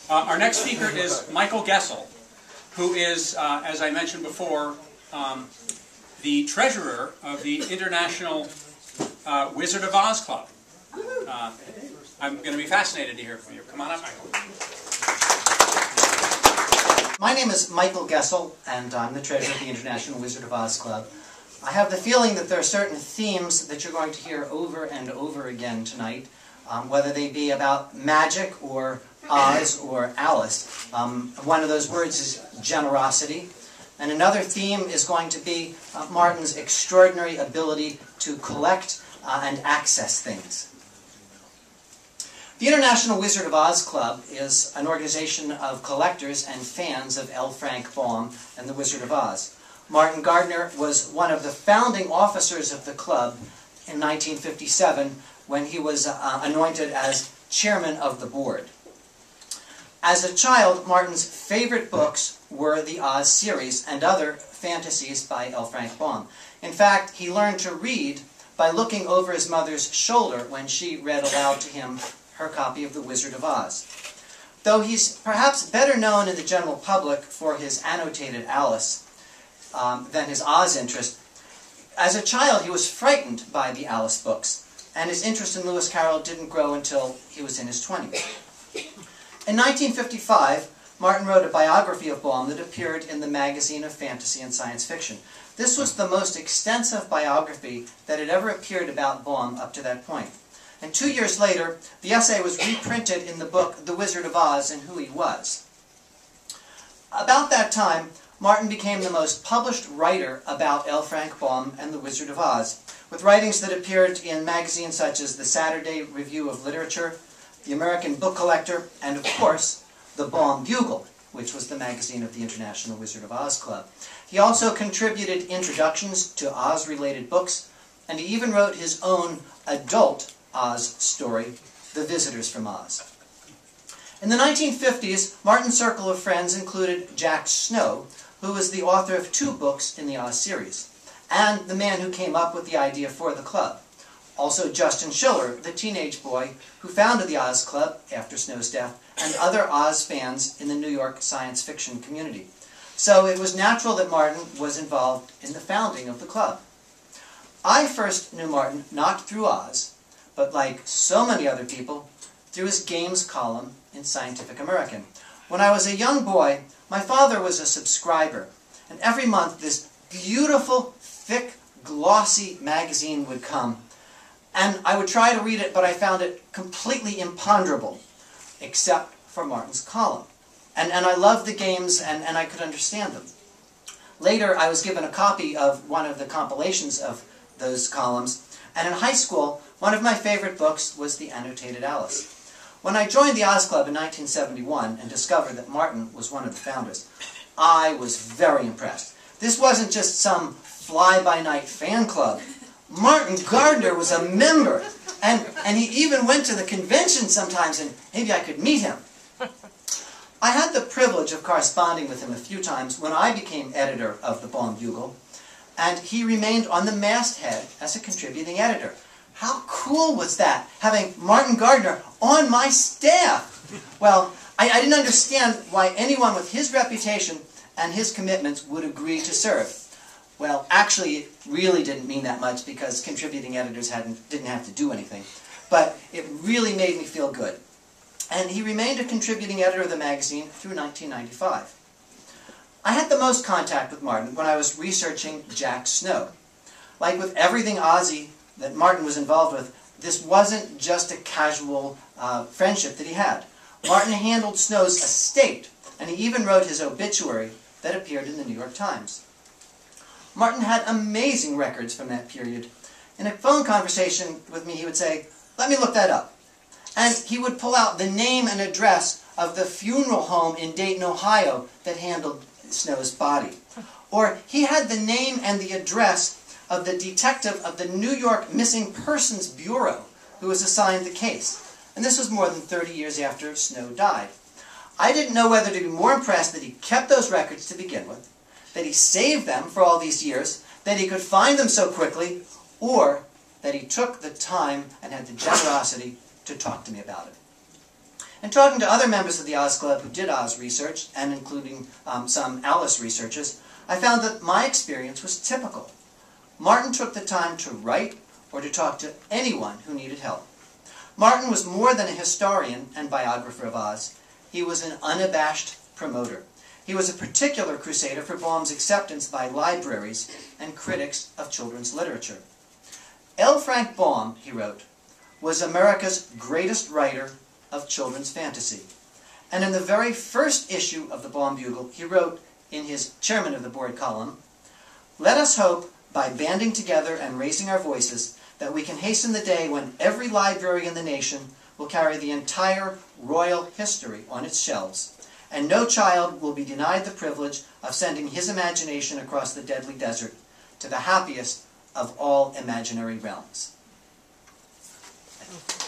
Our next speaker is Michael Gessel, who is, as I mentioned before, the treasurer of the International Wizard of Oz Club. I'm going to be fascinated to hear from you. Come on up, Michael. My name is Michael Gessel, and I'm the treasurer of the International Wizard of Oz Club. I have the feeling that there are certain themes that you're going to hear over and over again tonight, whether they be about magic or Oz or Alice. One of those words is generosity. And another theme is going to be Martin's extraordinary ability to collect and access things. The International Wizard of Oz Club is an organization of collectors and fans of L. Frank Baum and the Wizard of Oz. Martin Gardner was one of the founding officers of the club in 1957 when he was anointed as chairman of the board. As a child, Martin's favorite books were the Oz series and other fantasies by L. Frank Baum. In fact, he learned to read by looking over his mother's shoulder when she read aloud to him her copy of The Wizard of Oz. Though he's perhaps better known in the general public for his annotated Alice than his Oz interest, as a child he was frightened by the Alice books, and his interest in Lewis Carroll didn't grow until he was in his 20s. In 1955, Martin wrote a biography of Baum that appeared in the Magazine of Fantasy and Science Fiction. This was the most extensive biography that had ever appeared about Baum up to that point. And 2 years later, the essay was reprinted in the book The Wizard of Oz and Who He Was. About that time, Martin became the most published writer about L. Frank Baum and the Wizard of Oz, with writings that appeared in magazines such as the Saturday Review of Literature, the American Book Collector, and of course, the Baum Bugle, which was the magazine of the International Wizard of Oz Club. He also contributed introductions to Oz-related books, and he even wrote his own adult Oz story, The Visitors from Oz. In the 1950s, Martin's circle of friends included Jack Snow, who was the author of 2 books in the Oz series, and the man who came up with the idea for the club. Also Justin Schiller, the teenage boy who founded the Oz Club after Snow's death, and other Oz fans in the New York science fiction community. So it was natural that Martin was involved in the founding of the club. I first knew Martin not through Oz, but like so many other people, through his games column in Scientific American. When I was a young boy, my father was a subscriber, and every month this beautiful, thick, glossy magazine would come. And I would try to read it, but I found it completely imponderable, except for Martin's column. And I loved the games, and I could understand them. Later, I was given a copy of one of the compilations of those columns, and in high school, one of my favorite books was The Annotated Alice. When I joined the Oz Club in 1971 and discovered that Martin was one of the founders, I was very impressed. This wasn't just some fly-by-night fan club. Martin Gardner was a member, and he even went to the convention sometimes, and maybe I could meet him. I had the privilege of corresponding with him a few times when I became editor of the Baum Bugle, and he remained on the masthead as a contributing editor. How cool was that, having Martin Gardner on my staff? Well, I didn't understand why anyone with his reputation and his commitments would agree to serve. Well, actually, it really didn't mean that much because contributing editors didn't have to do anything. But it really made me feel good. And he remained a contributing editor of the magazine through 1995. I had the most contact with Martin when I was researching Jack Snow. Like with everything Ozzy that Martin was involved with, this wasn't just a casual friendship that he had. Martin handled Snow's estate, and he even wrote his obituary that appeared in the New York Times. Martin had amazing records from that period. In a phone conversation with me, he would say, "Let me look that up." And he would pull out the name and address of the funeral home in Dayton, Ohio that handled Snow's body. Or he had the name and the address of the detective of the New York Missing Persons Bureau who was assigned the case. And this was more than 30 years after Snow died. I didn't know whether to be more impressed that he kept those records to begin with, that he saved them for all these years, that he could find them so quickly, or that he took the time and had the generosity to talk to me about it. And talking to other members of the Oz Club who did Oz research, and including some Alice researchers, I found that my experience was typical. Martin took the time to write or to talk to anyone who needed help. Martin was more than a historian and biographer of Oz. He was an unabashed promoter. He was a particular crusader for Baum's acceptance by libraries and critics of children's literature. L. Frank Baum, he wrote, was America's greatest writer of children's fantasy. And in the very first issue of the Baum Bugle, he wrote in his Chairman of the Board column, "Let us hope, by banding together and raising our voices, that we can hasten the day when every library in the nation will carry the entire royal history on its shelves, and no child will be denied the privilege of sending his imagination across the deadly desert to the happiest of all imaginary realms." Thank you.